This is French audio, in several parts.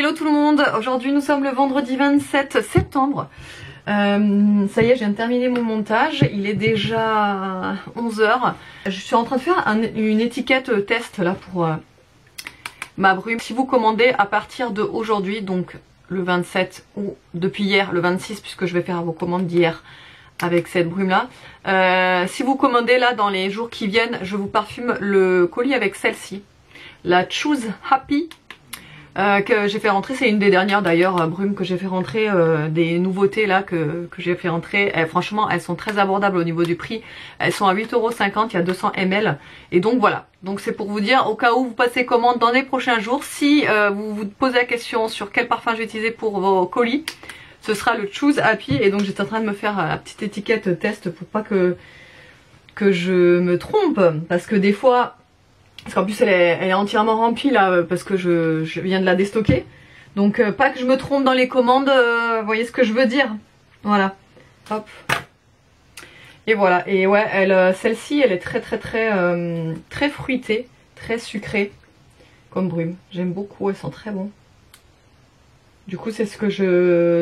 Hello tout le monde, aujourd'hui nous sommes le vendredi 27 septembre. Ça y est, je viens de terminer mon montage, il est déjà 11 h. Je suis en train de faire une étiquette test là pour ma brume. Si vous commandez à partir de aujourd'hui, donc le 27 ou depuis hier le 26, puisque je vais faire vos commandes d'hier avec cette brume là. Si vous commandez là dans les jours qui viennent, je vous parfume le colis avec celle-ci, la Choose Happy. Que j'ai fait rentrer, c'est une des dernières d'ailleurs brumes que j'ai fait rentrer, des nouveautés là que j'ai fait rentrer. Franchement elles sont très abordables au niveau du prix, elles sont à 8,50 €, il y a 200 ml et donc voilà, donc c'est pour vous dire au cas où vous passez commande dans les prochains jours, si vous vous posez la question sur quel parfum je vais utiliser pour vos colis, ce sera le Choose Happy. Et donc j'étais en train de me faire la petite étiquette test pour pas que je me trompe, parce que des fois, parce qu'en plus elle est entièrement remplie là, parce que je viens de la déstocker. Donc pas que je me trompe dans les commandes, vous voyez ce que je veux dire. Voilà, hop. Et voilà, et ouais, celle-ci elle est très fruitée, très sucrée comme brume. J'aime beaucoup, elles sont très bons. Du coup c'est ce que je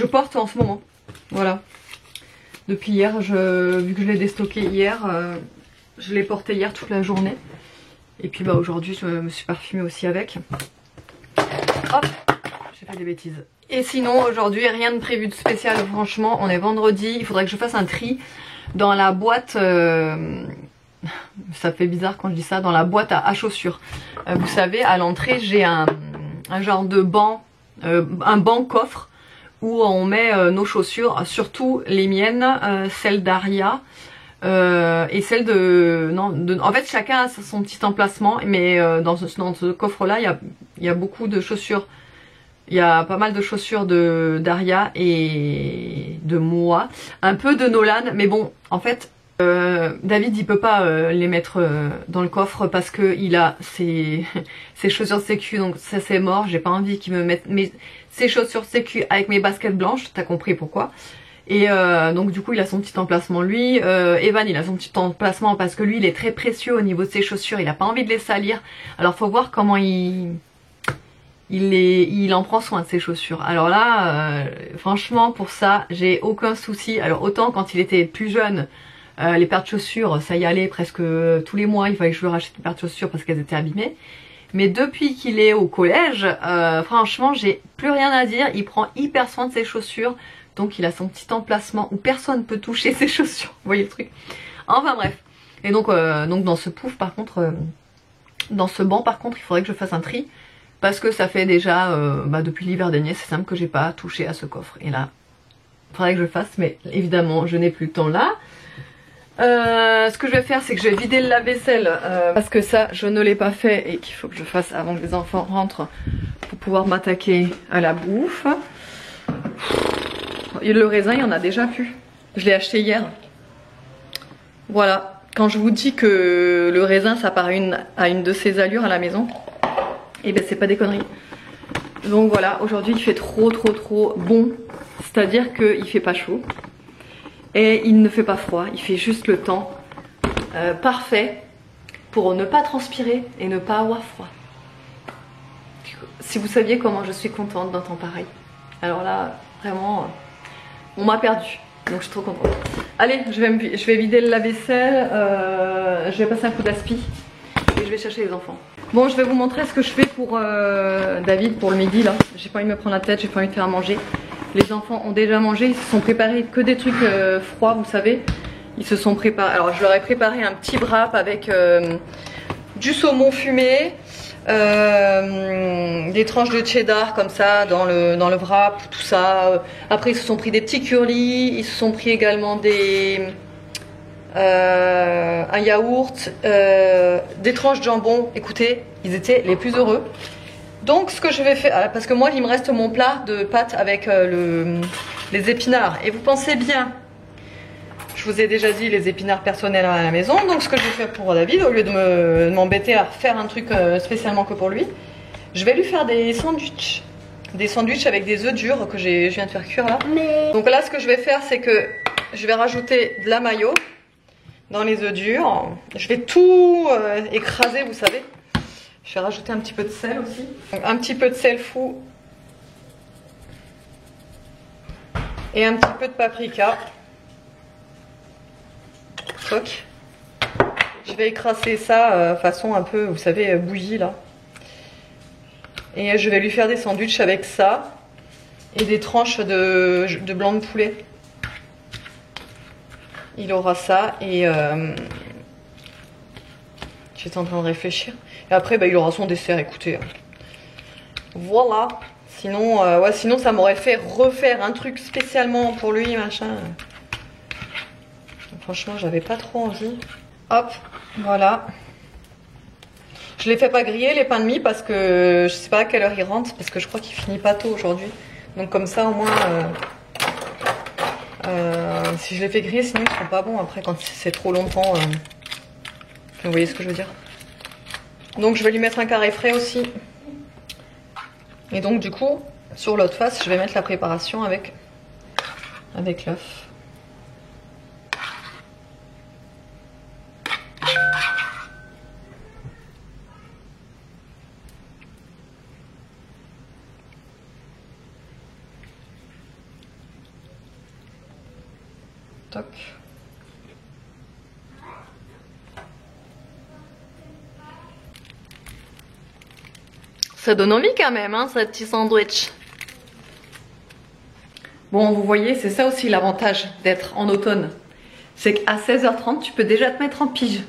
porte en ce moment. Voilà. Depuis hier, vu que je l'ai déstocké hier, je l'ai porté hier toute la journée. Et puis bah aujourd'hui je me suis parfumée aussi avec. Hop, j'ai fait des bêtises. Et sinon aujourd'hui rien de prévu de spécial, franchement. On est vendredi, il faudrait que je fasse un tri dans la boîte. Ça fait bizarre quand je dis ça, dans la boîte à chaussures. Vous savez, à l'entrée j'ai un genre de banc, un banc coffre où on met nos chaussures, surtout les miennes, celles d'Aria. Et celle en fait chacun a son petit emplacement, mais dans ce coffre là il y a beaucoup de chaussures, il y a pas mal de chaussures d'Aria et de moi, un peu de Nolan, mais bon en fait David il peut pas les mettre dans le coffre parce que il a ses chaussures sécu, donc ça c'est mort. J'ai pas envie qu'il me mette ses chaussures sécu avec mes baskets blanches, t'as compris pourquoi. Et donc du coup il a son petit emplacement lui. Evan il a son petit emplacement parce que lui il est très précieux au niveau de ses chaussures, il a pas envie de les salir. Alors faut voir comment il en prend soin de ses chaussures. Alors là franchement pour ça j'ai aucun souci. Alors autant quand il était plus jeune, les paires de chaussures ça y allait presque tous les mois, il fallait que je lui rachète une paire de chaussures parce qu'elles étaient abîmées. Mais depuis qu'il est au collège, franchement j'ai plus rien à dire, il prend hyper soin de ses chaussures. Donc il a son petit emplacement où personne ne peut toucher ses chaussures, vous voyez le truc. Enfin bref. Et donc dans ce pouf par contre, dans ce banc par contre il faudrait que je fasse un tri. Parce que ça fait déjà, depuis l'hiver dernier, c'est simple que j'ai pas touché à ce coffre. Et là, il faudrait que je le fasse, mais évidemment je n'ai plus le temps là. Ce que je vais faire c'est que je vais vider le lave-vaisselle, parce que ça je ne l'ai pas fait et qu'il faut que je fasse avant que les enfants rentrent pour pouvoir m'attaquer à la bouffe. Et le raisin il y en a déjà plus, je l'ai acheté hier. Voilà, quand je vous dis que le raisin ça part à une de ses allures à la maison, et ben c'est pas des conneries. Donc voilà, aujourd'hui il fait trop bon, c'est à dire qu'il fait pas chaud et il ne fait pas froid, il fait juste le temps parfait pour ne pas transpirer et ne pas avoir froid. Si vous saviez comment je suis contente d'un temps pareil. Alors là vraiment on m'a perdu, donc je suis trop contente. Allez, je vais vider le lave-vaisselle, je vais passer un coup d'aspi et je vais chercher les enfants. Bon, je vais vous montrer ce que je fais pour David pour le midi là. J'ai pas envie de me prendre la tête, j'ai pas envie de faire à manger. Les enfants ont déjà mangé, ils se sont préparés que des trucs froids, vous savez. Ils se sont préparés. Alors je leur ai préparé un petit wrap avec du saumon fumé, des tranches de cheddar comme ça dans le wrap, tout ça. Après ils se sont pris des petits curly, ils se sont pris également un yaourt, des tranches de jambon. Écoutez, ils étaient les plus heureux. Donc ce que je vais faire, parce que moi il me reste mon plat de pâtes avec les épinards. Et vous pensez bien, je vous ai déjà dit les épinards personnels à la maison. Donc ce que je vais faire pour David, au lieu de m'embêter à faire un truc spécialement que pour lui, je vais lui faire des sandwichs. Des sandwichs avec des œufs durs que je viens de faire cuire là. Donc là ce que je vais faire c'est que je vais rajouter de la mayo dans les œufs durs. Je vais tout écraser, vous savez. Je vais rajouter un petit peu de sel aussi. Donc, un petit peu de sel fou. Et un petit peu de paprika. Toc. Je vais écraser ça façon un peu, vous savez, bouillie là. Et je vais lui faire des sandwichs avec ça. Et des tranches de blanc de poulet. Il aura ça et j'étais en train de réfléchir. Et après bah, il aura son dessert, écoutez. Voilà. Sinon, ouais, sinon ça m'aurait fait refaire un truc spécialement pour lui, machin. Franchement, j'avais pas trop envie. Hop, voilà. Je les fais pas griller les pains de mie parce que je sais pas à quelle heure ils rentrent, parce que je crois qu'il finit pas tôt aujourd'hui. Donc comme ça au moins, si je les fais griller, sinon ils seront pas bons après quand c'est trop longtemps. Vous voyez ce que je veux dire. Donc je vais lui mettre un carré frais aussi. Et donc du coup, sur l'autre face, je vais mettre la préparation avec l'œuf. Toc. Ça donne envie quand même, hein, ce petit sandwich. Bon, vous voyez, c'est ça aussi l'avantage d'être en automne. C'est qu'à 16h30, tu peux déjà te mettre en pige.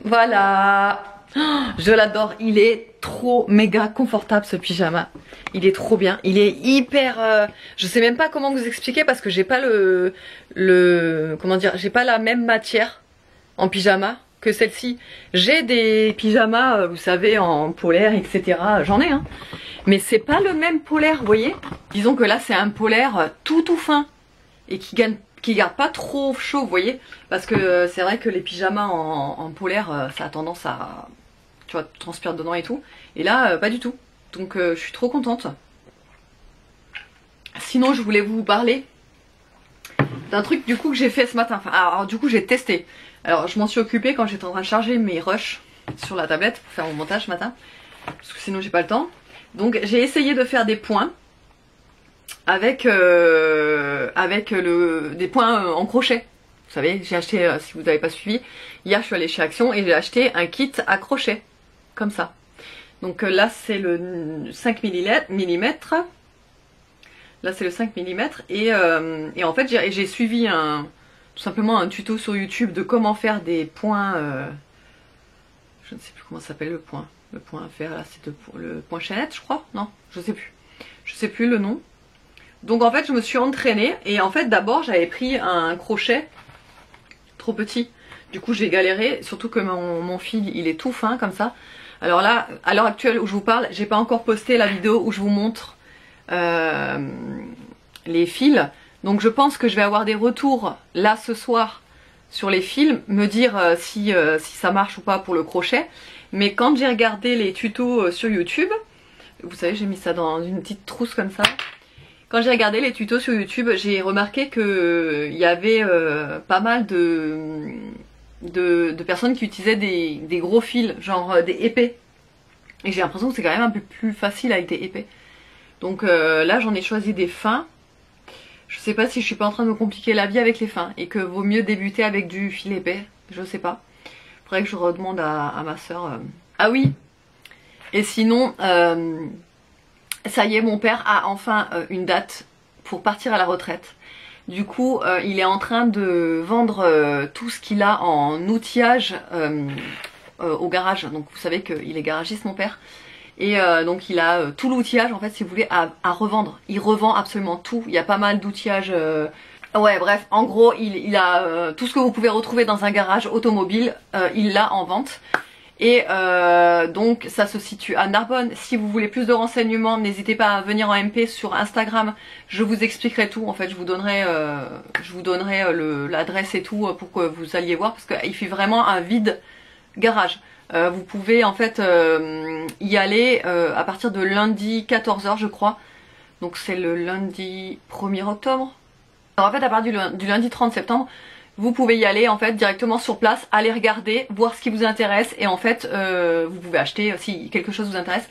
Voilà. Oh, je l'adore. Il est trop méga confortable ce pyjama. Il est trop bien. Il est hyper... je sais même pas comment vous expliquer parce que j'ai pas comment dire, j'ai pas la même matière en pyjama que celle-ci. J'ai des pyjamas, vous savez, en polaire, etc. J'en ai, hein. Mais c'est pas le même polaire, vous voyez. Disons que là, c'est un polaire tout fin et qui garde pas trop chaud, vous voyez. Parce que c'est vrai que les pyjamas en polaire, ça a tendance à, tu vois, transpire dedans et tout. Et là, pas du tout. Donc, je suis trop contente. Sinon, je voulais vous parler d'un truc du coup que j'ai fait ce matin. Enfin, alors du coup, j'ai testé. Alors, je m'en suis occupée quand j'étais en train de charger mes rushs sur la tablette pour faire mon montage ce matin. Parce que sinon, j'ai pas le temps. Donc, j'ai essayé de faire des points avec des points en crochet. Vous savez, j'ai acheté, si vous n'avez pas suivi, hier je suis allée chez Action et j'ai acheté un kit à crochet. Comme ça. Donc là, c'est le 5 mm. Là, c'est le 5 mm. Et en fait, j'ai suivi tout simplement un tuto sur YouTube de comment faire des points. Je ne sais plus comment ça s'appelle le point. Le point à faire, là, c'est le point chaînette, je crois. Non, je sais plus. Je sais plus le nom. Donc en fait, je me suis entraînée. Et en fait, d'abord, j'avais pris un crochet trop petit. Du coup, j'ai galéré. Surtout que mon fil, il est tout fin comme ça. Alors là, à l'heure actuelle où je vous parle, j'ai pas encore posté la vidéo où je vous montre les fils. Donc je pense que je vais avoir des retours là ce soir sur les fils, me dire si ça marche ou pas pour le crochet. Mais quand j'ai regardé les tutos sur YouTube, vous savez, j'ai mis ça dans une petite trousse comme ça. Quand j'ai regardé les tutos sur YouTube, j'ai remarqué que il y avait pas mal de personnes qui utilisaient des gros fils, genre des épais. Et j'ai l'impression que c'est quand même un peu plus facile avec des épais. Donc là, j'en ai choisi des fins. Je sais pas si je suis pas en train de me compliquer la vie avec les fins et que vaut mieux débuter avec du fil épais. Je sais pas. Faudrait que je redemande à ma soeur. Ah oui. Et sinon, ça y est, mon père a enfin une date pour partir à la retraite. Du coup, il est en train de vendre tout ce qu'il a en outillage au garage. Donc vous savez qu'il est garagiste, mon père. Et donc il a tout l'outillage, en fait, si vous voulez, à revendre. Il revend absolument tout. Il y a pas mal d'outillage. Ouais, bref, en gros, il a tout ce que vous pouvez retrouver dans un garage automobile, il l'a en vente. Et donc ça se situe à Narbonne. Si vous voulez plus de renseignements, n'hésitez pas à venir en MP sur Instagram. Je vous expliquerai tout. En fait, je vous donnerai l'adresse et tout pour que vous alliez voir, parce qu'il fait vraiment un vide garage. Vous pouvez en fait y aller à partir de lundi 14h, je crois. Donc c'est le lundi 1er octobre. Alors en fait, à partir du lundi 30 septembre, vous pouvez y aller en fait directement sur place, aller regarder, voir ce qui vous intéresse et en fait vous pouvez acheter si quelque chose vous intéresse.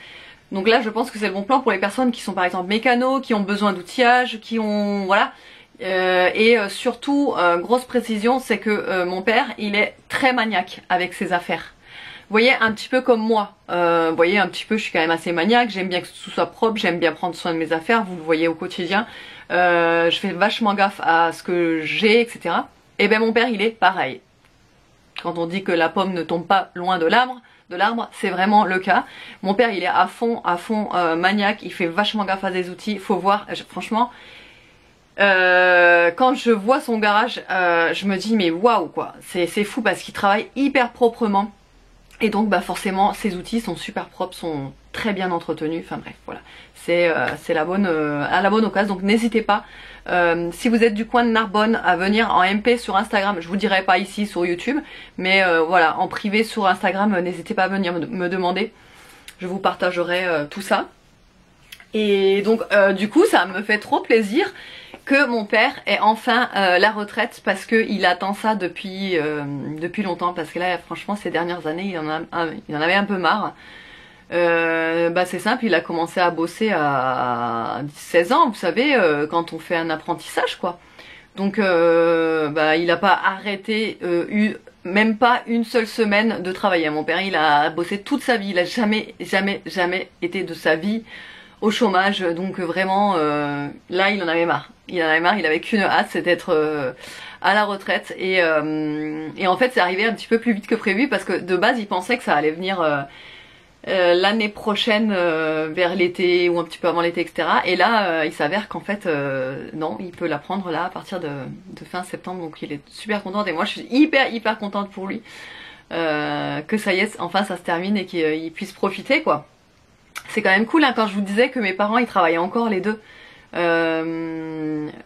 Donc là je pense que c'est le bon plan pour les personnes qui sont par exemple mécanos, qui ont besoin d'outillage, qui ont voilà. Surtout grosse précision, c'est que mon père il est très maniaque avec ses affaires. Vous voyez, un petit peu comme moi. Vous voyez, un petit peu, je suis quand même assez maniaque. J'aime bien que tout soit propre. J'aime bien prendre soin de mes affaires. Vous le voyez au quotidien. Je fais vachement gaffe à ce que j'ai, etc. Et ben mon père, il est pareil. Quand on dit que la pomme ne tombe pas loin de l'arbre, c'est vraiment le cas. Mon père, il est à fond maniaque. Il fait vachement gaffe à des outils. Faut voir. Franchement. Quand je vois son garage, je me dis mais waouh quoi. C'est fou parce qu'il travaille hyper proprement. Et donc bah forcément ces outils sont super propres, sont très bien entretenus, enfin bref voilà, c'est à la bonne occasion, donc n'hésitez pas, si vous êtes du coin de Narbonne, à venir en MP sur Instagram, je vous dirai pas ici sur YouTube, mais voilà, en privé sur Instagram, n'hésitez pas à venir me demander, je vous partagerai tout ça. Et donc du coup ça me fait trop plaisir que mon père ait enfin la retraite parce qu'il attend ça depuis longtemps, parce que là franchement ces dernières années il en avait un peu marre. C'est simple, il a commencé à bosser à 16 ans, vous savez, quand on fait un apprentissage quoi. Donc il a pas arrêté même pas une seule semaine de travailler. Mon père il a bossé toute sa vie, il a jamais été de sa vie au chômage, donc vraiment là il en avait marre. Il avait qu'une hâte, c'est d'être à la retraite et en fait c'est arrivé un petit peu plus vite que prévu parce que de base il pensait que ça allait venir l'année prochaine vers l'été ou un petit peu avant l'été, etc. Et là il s'avère qu'en fait non, il peut la prendre là à partir de fin septembre, donc il est super content et moi je suis hyper contente pour lui que ça y est, enfin ça se termine et qu'il puisse profiter quoi. C'est quand même cool hein, quand je vous disais que mes parents ils travaillaient encore les deux.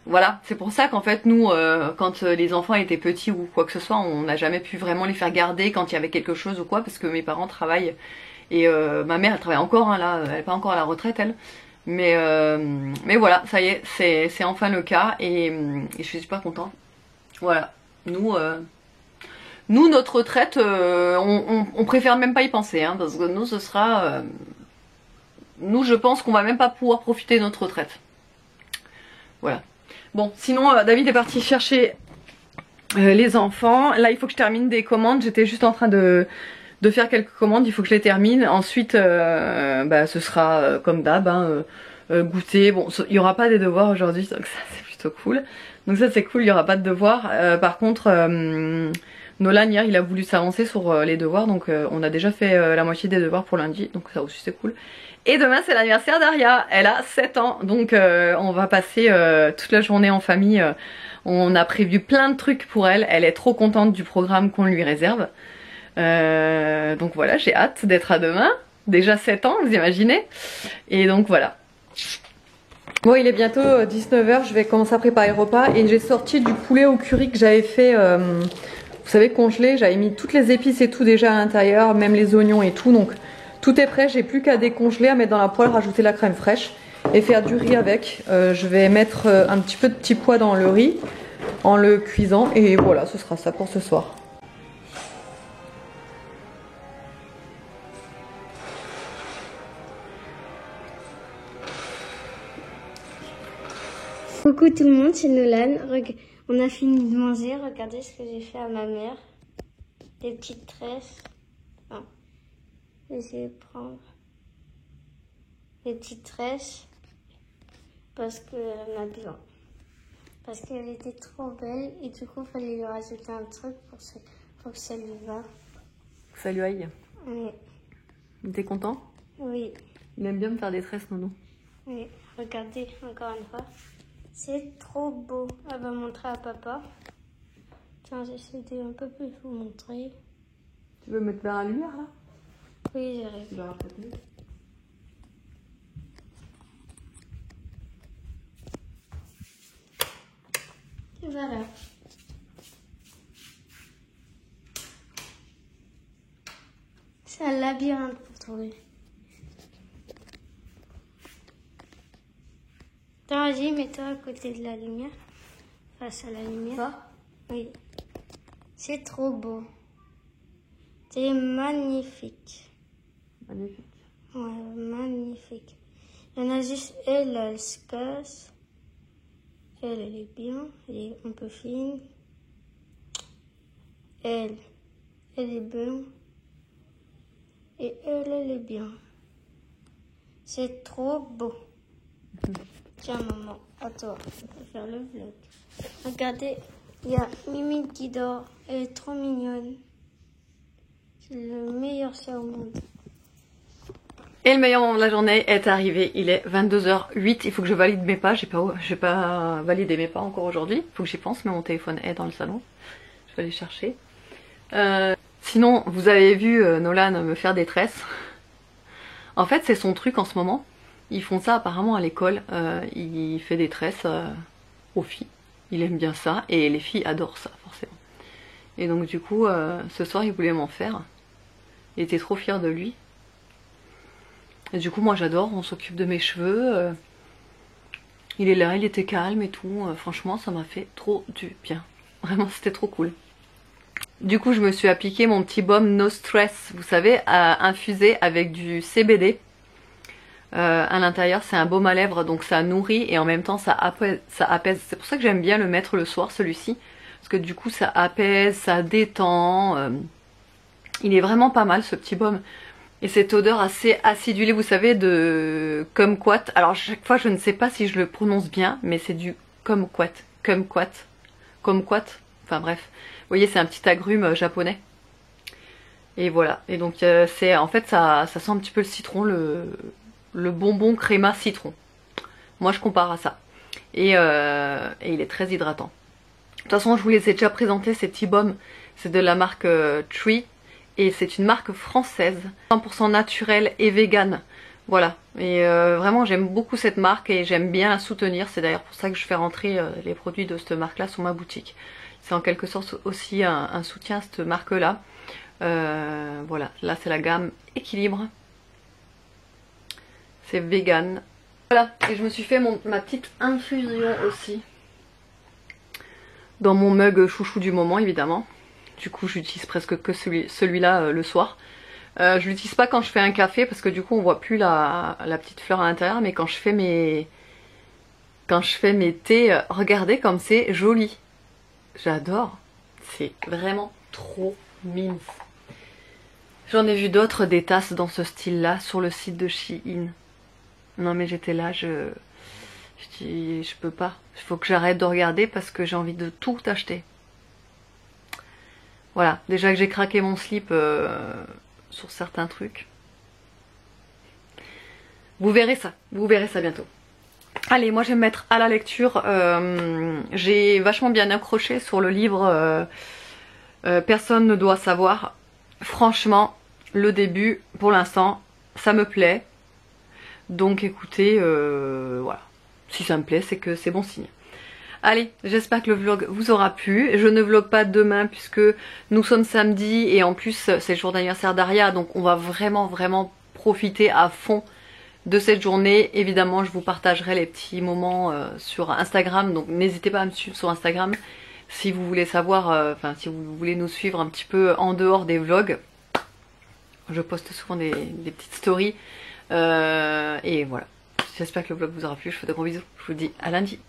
Voilà, c'est pour ça qu'en fait nous quand les enfants étaient petits ou quoi que ce soit, on n'a jamais pu vraiment les faire garder quand il y avait quelque chose ou quoi, parce que mes parents travaillent et ma mère elle travaille encore hein, là, elle est pas encore à la retraite elle, mais voilà, ça y est, c'est enfin le cas et je suis super contente. Voilà, nous notre retraite on préfère même pas y penser hein, parce que nous ce sera nous je pense qu'on va même pas pouvoir profiter de notre retraite. Voilà. Bon, sinon David est parti chercher les enfants. Là il faut que je termine des commandes. J'étais juste en train de faire quelques commandes. Il faut que je les termine. Ensuite ce sera comme d'hab hein, goûter. Bon, il y aura pas des devoirs aujourd'hui, donc ça c'est plutôt cool. Donc ça c'est cool, il y aura pas de devoirs. Par contre Nolan hier il a voulu s'avancer sur les devoirs, donc on a déjà fait la moitié des devoirs pour lundi, donc ça aussi c'est cool. Et demain c'est l'anniversaire d'Aria, elle a 7 ans, donc on va passer toute la journée en famille. On a prévu plein de trucs pour elle, elle est trop contente du programme qu'on lui réserve. Donc voilà, j'ai hâte d'être à demain, déjà 7 ans, vous imaginez. Et donc voilà. Bon, il est bientôt 19h, je vais commencer à préparer le repas et j'ai sorti du poulet au curry que j'avais fait, vous savez, congelé. J'avais mis toutes les épices et tout déjà à l'intérieur, même les oignons et tout, donc tout est prêt. J'ai plus qu'à décongeler, à mettre dans la poêle, rajouter la crème fraîche et faire du riz avec. Je vais mettre un petit peu de petit pois dans le riz en le cuisant et voilà, ce sera ça pour ce soir. Coucou tout le monde, c'est Nolan. On a fini de manger, regardez ce que j'ai fait à ma mère. Des petites tresses. Enfin, je vais prendre des petites tresses parce qu'elle en a besoin. Parce qu'elle était trop belle et du coup il fallait lui rajouter un truc pour que ça lui va. Que ça lui aille. Oui. T'es content? Oui. Il aime bien me faire des tresses, Nono. Oui, regardez encore une fois. C'est trop beau. Elle va montrer à papa. Tiens, j'essaie de un peu plus vous montrer. Tu veux mettre vers la lumière là? Oui, j'arrive. Tu verras peut-être mieux. Et voilà. C'est un labyrinthe pour trouver. Attends, vas-y, mets-toi à côté de la lumière. Face à la lumière. Ça? Oui. C'est trop beau. C'est magnifique. Magnifique. Ouais, magnifique. Il y en a juste elle se casse. Elle est bien. Elle est un peu fine. Elle est bien. Et elle est bien. C'est trop beau. Tiens, maman, à toi. On va faire le vlog. Regardez, il y a Mimi qui dort. Elle est trop mignonne. C'est le meilleur chat au monde. Et le meilleur moment de la journée est arrivé. Il est 22h08. Il faut que je valide mes pas. J'ai pas validé mes pas encore aujourd'hui. Il faut que j'y pense, mais mon téléphone est dans le salon. Je vais aller chercher. Sinon, vous avez vu Nolan me faire des tresses. En fait, c'est son truc en ce moment. Ils font ça apparemment à l'école. Il fait des tresses aux filles. Il aime bien ça. Et les filles adorent ça, forcément. Et donc du coup, ce soir, il voulait m'en faire. Il était trop fier de lui. Et du coup, moi j'adore. On s'occupe de mes cheveux. Il est là, il était calme et tout. Franchement, ça m'a fait trop du bien. Vraiment, c'était trop cool. Du coup, je me suis appliqué mon petit baume No Stress, vous savez, infusé avec du CBD. À l'intérieur, c'est un baume à lèvres, donc ça nourrit et en même temps ça apaise. C'est pour ça que j'aime bien le mettre le soir, celui-ci. Parce que du coup, ça apaise, ça détend. Il est vraiment pas mal, ce petit baume. Et cette odeur assez acidulée, vous savez, de kumquat. Alors, chaque fois, je ne sais pas si je le prononce bien, mais c'est du kumquat. Kumquat. Enfin bref. Vous voyez, c'est un petit agrume japonais. Et voilà. Et donc, en fait, ça sent un petit peu le citron, le bonbon créma citron. Moi, je compare à ça. Et il est très hydratant. De toute façon, je vous les ai déjà présentés, ces petits baumes. C'est de la marque Tree. Et c'est une marque française. 100% naturelle et vegan. Voilà. Et vraiment, j'aime beaucoup cette marque et j'aime bien la soutenir. C'est d'ailleurs pour ça que je fais rentrer les produits de cette marque-là sur ma boutique. C'est en quelque sorte aussi un soutien à cette marque-là. Voilà, là c'est la gamme équilibre. C'est vegan. Voilà, et je me suis fait ma petite infusion aussi. Dans mon mug chouchou du moment, évidemment. Du coup, j'utilise presque que celui-là le soir. Je l'utilise pas quand je fais un café parce que du coup on voit plus la petite fleur à l'intérieur. Mais quand je fais mes thés, regardez comme c'est joli. J'adore. C'est vraiment trop mignon. J'en ai vu d'autres, des tasses dans ce style-là, sur le site de Shein. Non mais j'étais là, je dis, je peux pas. Il faut que j'arrête de regarder parce que j'ai envie de tout acheter. Voilà, déjà que j'ai craqué mon slip sur certains trucs. Vous verrez ça bientôt. Allez, moi je vais me mettre à la lecture. J'ai vachement bien accroché sur le livre Personne ne doit savoir. Franchement, le début, pour l'instant, ça me plaît. Donc écoutez, voilà. Si ça me plaît, c'est que c'est bon signe. Allez, j'espère que le vlog vous aura plu. Je ne vlog pas demain puisque nous sommes samedi et en plus c'est le jour d'anniversaire d'Aria. Donc on va vraiment profiter à fond de cette journée. Évidemment, je vous partagerai les petits moments sur Instagram. Donc n'hésitez pas à me suivre sur Instagram si vous voulez savoir, si vous voulez nous suivre un petit peu en dehors des vlogs. Je poste souvent des petites stories. Et voilà. J'espère que le vlog vous aura plu. Je vous fais de gros bisous. Je vous dis à lundi.